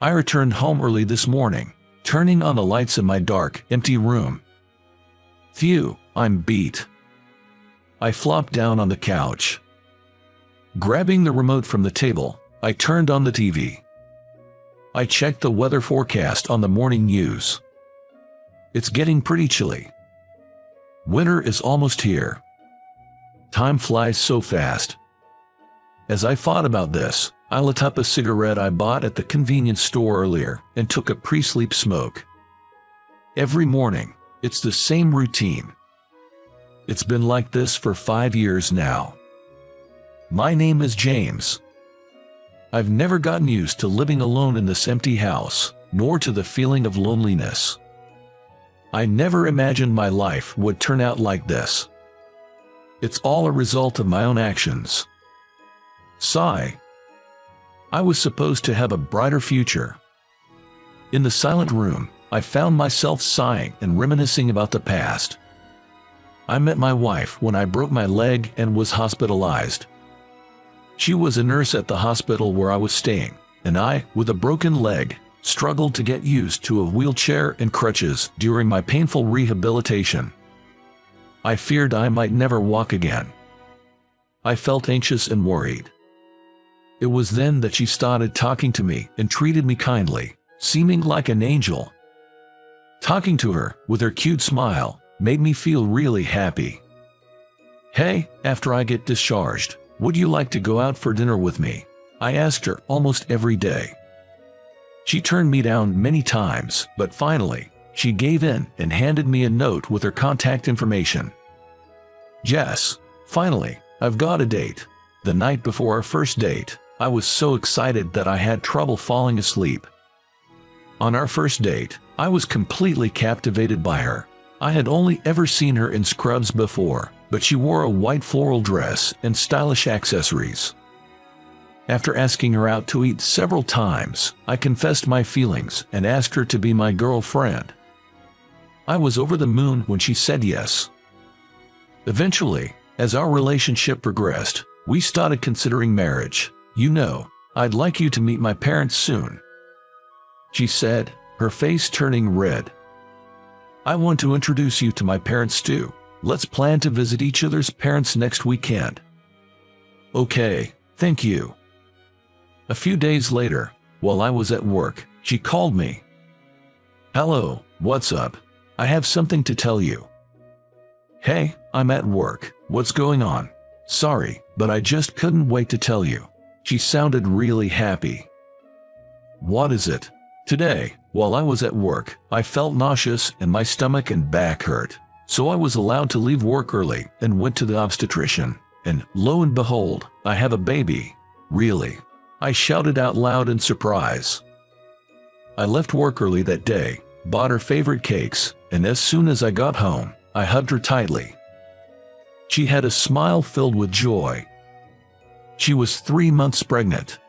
I returned home early this morning, turning on the lights in my dark, empty room. Phew, I'm beat. I flopped down on the couch. Grabbing the remote from the table, I turned on the TV. I checked the weather forecast on the morning news. It's getting pretty chilly. Winter is almost here. Time flies so fast. As I thought about this, I lit up a cigarette I bought at the convenience store earlier and took a pre-sleep smoke. Every morning, it's the same routine. It's been like this for 5 years now. My name is James. I've never gotten used to living alone in this empty house, nor to the feeling of loneliness. I never imagined my life would turn out like this. It's all a result of my own actions. Sigh. I was supposed to have a brighter future. In the silent room, I found myself sighing and reminiscing about the past. I met my wife when I broke my leg and was hospitalized. She was a nurse at the hospital where I was staying, and I, with a broken leg, struggled to get used to a wheelchair and crutches during my painful rehabilitation. I feared I might never walk again. I felt anxious and worried. It was then that she started talking to me and treated me kindly, seeming like an angel. Talking to her, with her cute smile, made me feel really happy. "Hey, after I get discharged, would you like to go out for dinner with me?" I asked her almost every day. She turned me down many times, but finally, she gave in and handed me a note with her contact information. Yes, finally, I've got a date. The night before our first date, I was so excited that I had trouble falling asleep. On our first date, I was completely captivated by her. I had only ever seen her in scrubs before, but she wore a white floral dress and stylish accessories. After asking her out to eat several times, I confessed my feelings and asked her to be my girlfriend. I was over the moon when she said yes. Eventually, as our relationship progressed, we started considering marriage. "You know, I'd like you to meet my parents soon," she said, her face turning red. "I want to introduce you to my parents too. Let's plan to visit each other's parents next weekend." "Okay, thank you." A few days later, while I was at work, she called me. "Hello, what's up? I have something to tell you." "Hey, I'm at work. What's going on?" "Sorry, but I just couldn't wait to tell you." She sounded really happy. "What is it?" "Today, while I was at work, I felt nauseous and my stomach and back hurt. So I was allowed to leave work early and went to the obstetrician. And lo and behold, I have a baby." "Really?" I shouted out loud in surprise. I left work early that day, bought her favorite cakes, and as soon as I got home, I hugged her tightly. She had a smile filled with joy. She was 3 months pregnant.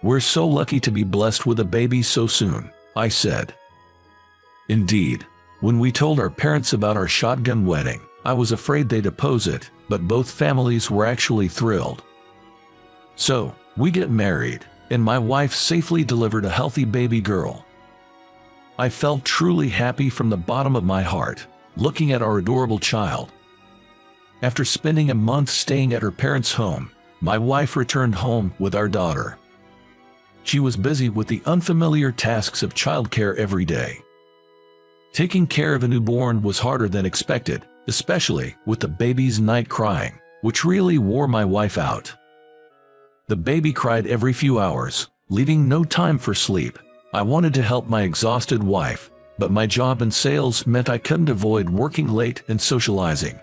"We're so lucky to be blessed with a baby so soon," I said. Indeed, when we told our parents about our shotgun wedding, I was afraid they'd oppose it, but both families were actually thrilled. So, we get married, and my wife safely delivered a healthy baby girl. I felt truly happy from the bottom of my heart, looking at our adorable child. After spending a month staying at her parents' home, my wife returned home with our daughter. She was busy with the unfamiliar tasks of childcare every day. Taking care of a newborn was harder than expected, especially with the baby's night crying, which really wore my wife out. The baby cried every few hours, leaving no time for sleep. I wanted to help my exhausted wife, but my job in sales meant I couldn't avoid working late and socializing.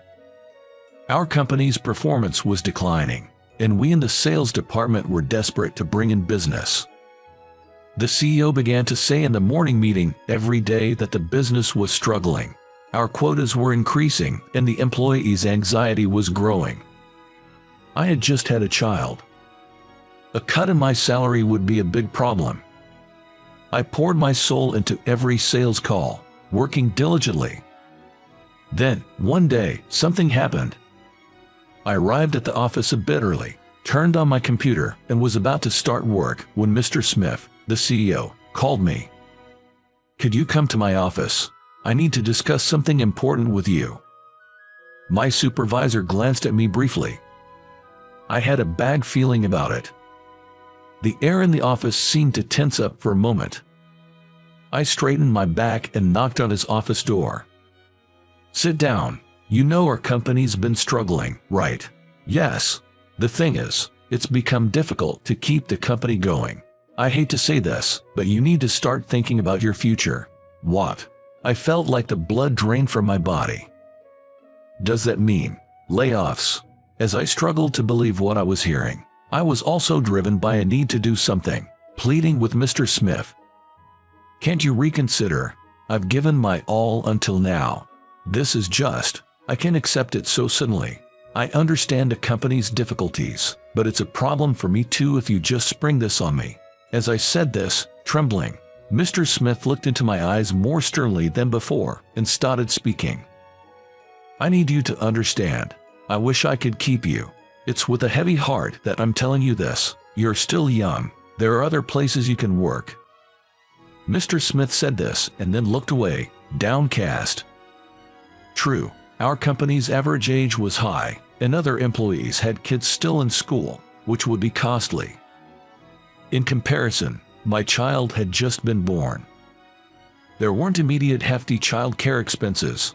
Our company's performance was declining, and we in the sales department were desperate to bring in business. The CEO began to say in the morning meeting every day that the business was struggling. Our quotas were increasing, and the employees' anxiety was growing. I had just had a child. A cut in my salary would be a big problem. I poured my soul into every sales call, working diligently. Then, one day, something happened. I arrived at the office a bit early, turned on my computer, and was about to start work when Mr. Smith, the CEO, called me. "Could you come to my office? I need to discuss something important with you." My supervisor glanced at me briefly. I had a bad feeling about it. The air in the office seemed to tense up for a moment. I straightened my back and knocked on his office door. "Sit down. You know our company's been struggling, right?" "Yes. The thing is, it's become difficult to keep the company going. I hate to say this, but you need to start thinking about your future." "What?" I felt like the blood drained from my body. "Does that mean layoffs?" As I struggled to believe what I was hearing, I was also driven by a need to do something, pleading with Mr. Smith. "Can't you reconsider? I've given my all until now. This is just, I can't accept it so suddenly. I understand the company's difficulties, but it's a problem for me too if you just spring this on me." As I said this, trembling, Mr. Smith looked into my eyes more sternly than before and started speaking. "I need you to understand. I wish I could keep you. It's with a heavy heart that I'm telling you this. You're still young. There are other places you can work." Mr. Smith said this and then looked away, downcast. True, our company's average age was high, and other employees had kids still in school, which would be costly. In comparison, my child had just been born. There weren't immediate hefty child care expenses.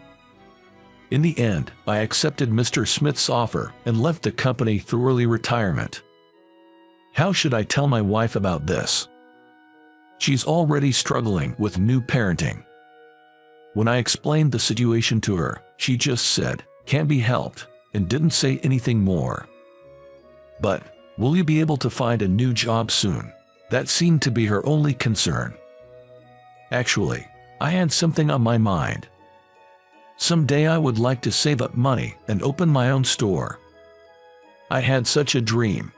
In the end, I accepted Mr. Smith's offer and left the company through early retirement. How should I tell my wife about this? She's already struggling with new parenting. When I explained the situation to her, she just said, "Can't be helped," and didn't say anything more. But, "Will you be able to find a new job soon?" That seemed to be her only concern. Actually, I had something on my mind. Someday I would like to save up money and open my own store. I had such a dream.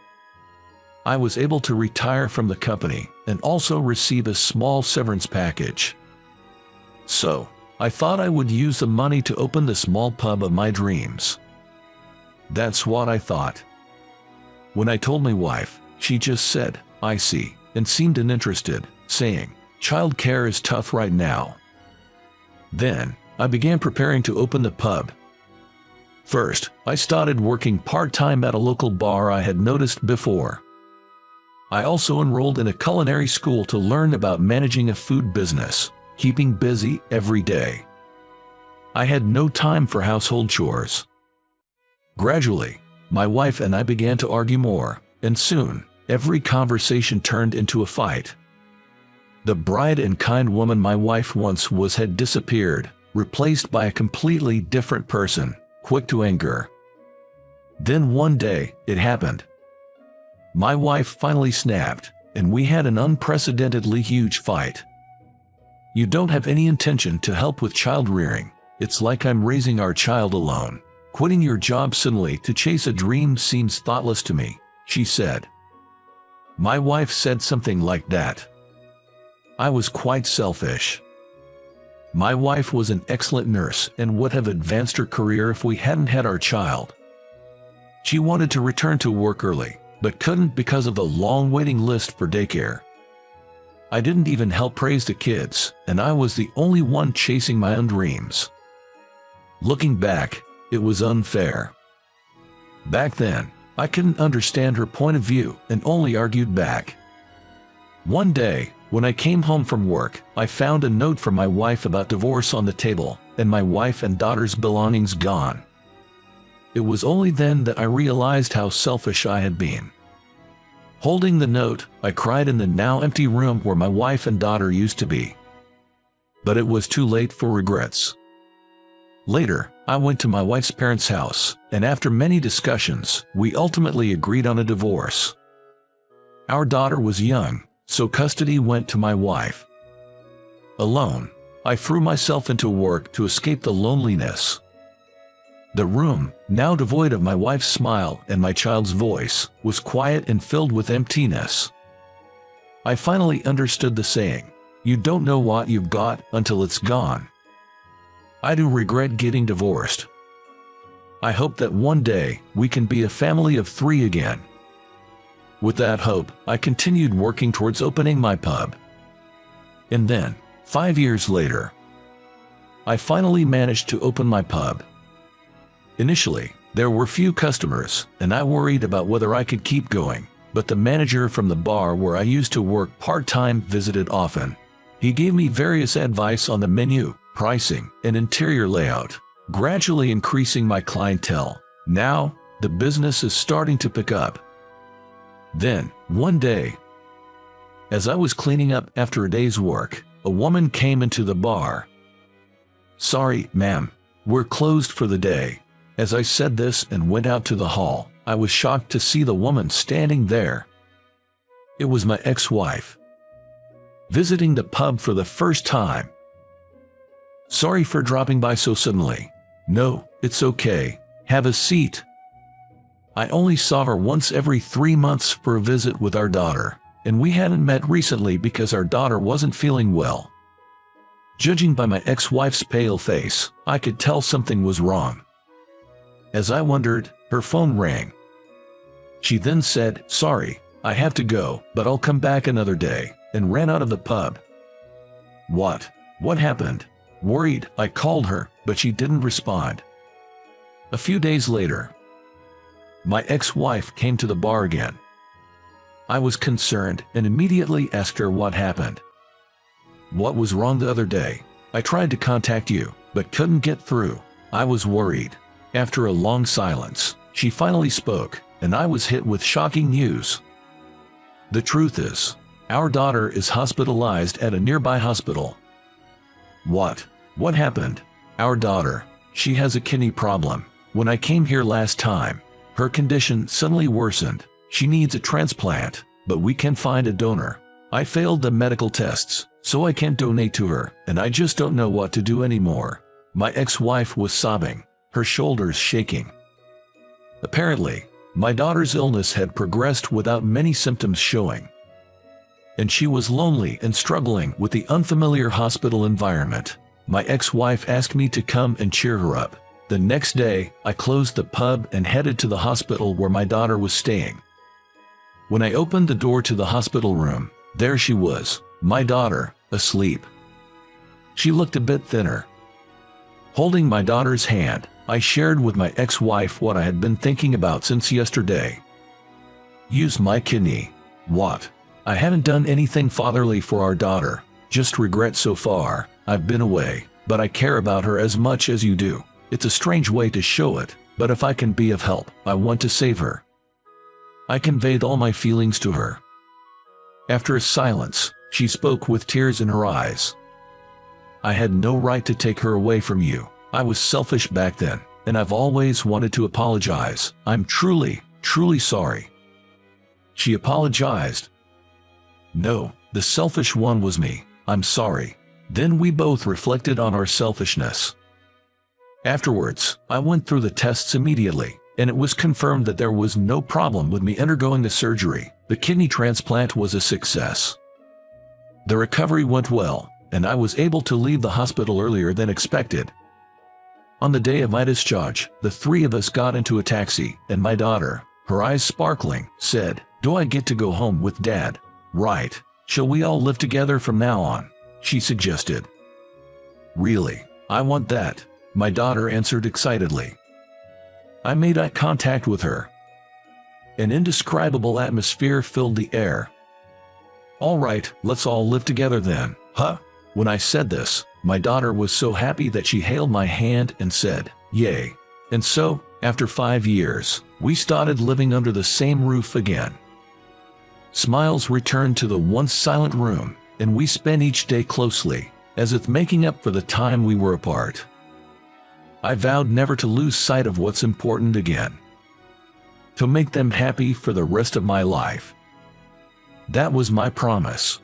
I was able to retire from the company and also receive a small severance package. So, I thought I would use the money to open the small pub of my dreams. That's what I thought. When I told my wife, she just said, "I see," and seemed uninterested, saying, "Child care is tough right now." Then, I began preparing to open the pub. First, I started working part-time at a local bar I had noticed before. I also enrolled in a culinary school to learn about managing a food business, keeping busy every day. I had no time for household chores. Gradually, my wife and I began to argue more, and soon, every conversation turned into a fight. The bright and kind woman my wife once was had disappeared, replaced by a completely different person, quick to anger. Then one day, it happened. My wife finally snapped, and we had an unprecedentedly huge fight. "You don't have any intention to help with child rearing. It's like I'm raising our child alone. Quitting your job suddenly to chase a dream seems thoughtless to me," she said. My wife said something like that. I was quite selfish. My wife was an excellent nurse and would have advanced her career if we hadn't had our child. She wanted to return to work early, but couldn't because of the long waiting list for daycare. I didn't even help raise the kids, and I was the only one chasing my own dreams. Looking back, it was unfair. Back then, I couldn't understand her point of view and only argued back. One day, when I came home from work, I found a note from my wife about divorce on the table, and my wife and daughter's belongings gone. It was only then that I realized how selfish I had been. Holding the note, I cried in the now empty room where my wife and daughter used to be. But it was too late for regrets. Later, I went to my wife's parents' house, and after many discussions, we ultimately agreed on a divorce. Our daughter was young, so custody went to my wife. Alone, I threw myself into work to escape the loneliness. The room, now devoid of my wife's smile and my child's voice, was quiet and filled with emptiness. I finally understood the saying, "You don't know what you've got until it's gone." I do regret getting divorced. I hope that one day we can be a family of 3 again. With that hope, I continued working towards opening my pub. And then, 5 years later, I finally managed to open my pub. Initially, there were few customers, and I worried about whether I could keep going, but the manager from the bar where I used to work part-time visited often. He gave me various advice on the menu, pricing, and interior layout, gradually increasing my clientele. Now, the business is starting to pick up. Then, one day, as I was cleaning up after a day's work, a woman came into the bar. "Sorry, ma'am, we're closed for the day." As I said this and went out to the hall, I was shocked to see the woman standing there. It was my ex-wife, visiting the pub for the first time. "Sorry for dropping by so suddenly." "No, it's okay. Have a seat." I only saw her once every 3 months for a visit with our daughter, and we hadn't met recently because our daughter wasn't feeling well. Judging by my ex-wife's pale face, I could tell something was wrong. As I wondered, her phone rang. She then said, "Sorry, I have to go, but I'll come back another day," and ran out of the pub. What happened? Worried, I called her, but she didn't respond. A few days later, my ex-wife came to the bar again. I was concerned and immediately asked her what happened. "What was wrong the other day? I tried to contact you, but couldn't get through. I was worried." After a long silence, she finally spoke, and I was hit with shocking news. The truth is, our daughter is hospitalized at a nearby hospital. What happened? Our daughter, she has a kidney problem. When I came here last time, her condition suddenly worsened. She needs a transplant, but we can't find a donor. I failed the medical tests, so I can't donate to her, and I just don't know what to do anymore. My ex-wife was sobbing, her shoulders shaking. Apparently, my daughter's illness had progressed without many symptoms showing, and she was lonely and struggling with the unfamiliar hospital environment. My ex-wife asked me to come and cheer her up. The next day, I closed the pub and headed to the hospital where my daughter was staying. When I opened the door to the hospital room, there she was, my daughter, asleep. She looked a bit thinner. Holding my daughter's hand, I shared with my ex-wife what I had been thinking about since yesterday. Use my kidney. What? I haven't done anything fatherly for our daughter, just regret so far. I've been away, but I care about her as much as you do. It's a strange way to show it, but if I can be of help, I want to save her. I conveyed all my feelings to her. After a silence, she spoke with tears in her eyes. "I had no right to take her away from you. I was selfish back then, and I've always wanted to apologize. I'm truly sorry." She apologized. "No, the selfish one was me. I'm sorry." Then we both reflected on our selfishness. Afterwards, I went through the tests immediately, and it was confirmed that there was no problem with me undergoing the surgery. The kidney transplant was a success. The recovery went well, and I was able to leave the hospital earlier than expected. On the day of my discharge, the 3 of us got into a taxi, and my daughter, her eyes sparkling, said, "Do I get to go home with Dad?" "Right. Shall we all live together from now on?" she suggested. "Really? I want that," my daughter answered excitedly. I made eye contact with her. An indescribable atmosphere filled the air. "All right, let's all live together then, huh?" When I said this, my daughter was so happy that she hailed my hand and said, "Yay." And so, after 5 years, we started living under the same roof again. Smiles returned to the once silent room, and we spent each day closely, as if making up for the time we were apart. I vowed never to lose sight of what's important again. To make them happy for the rest of my life. That was my promise.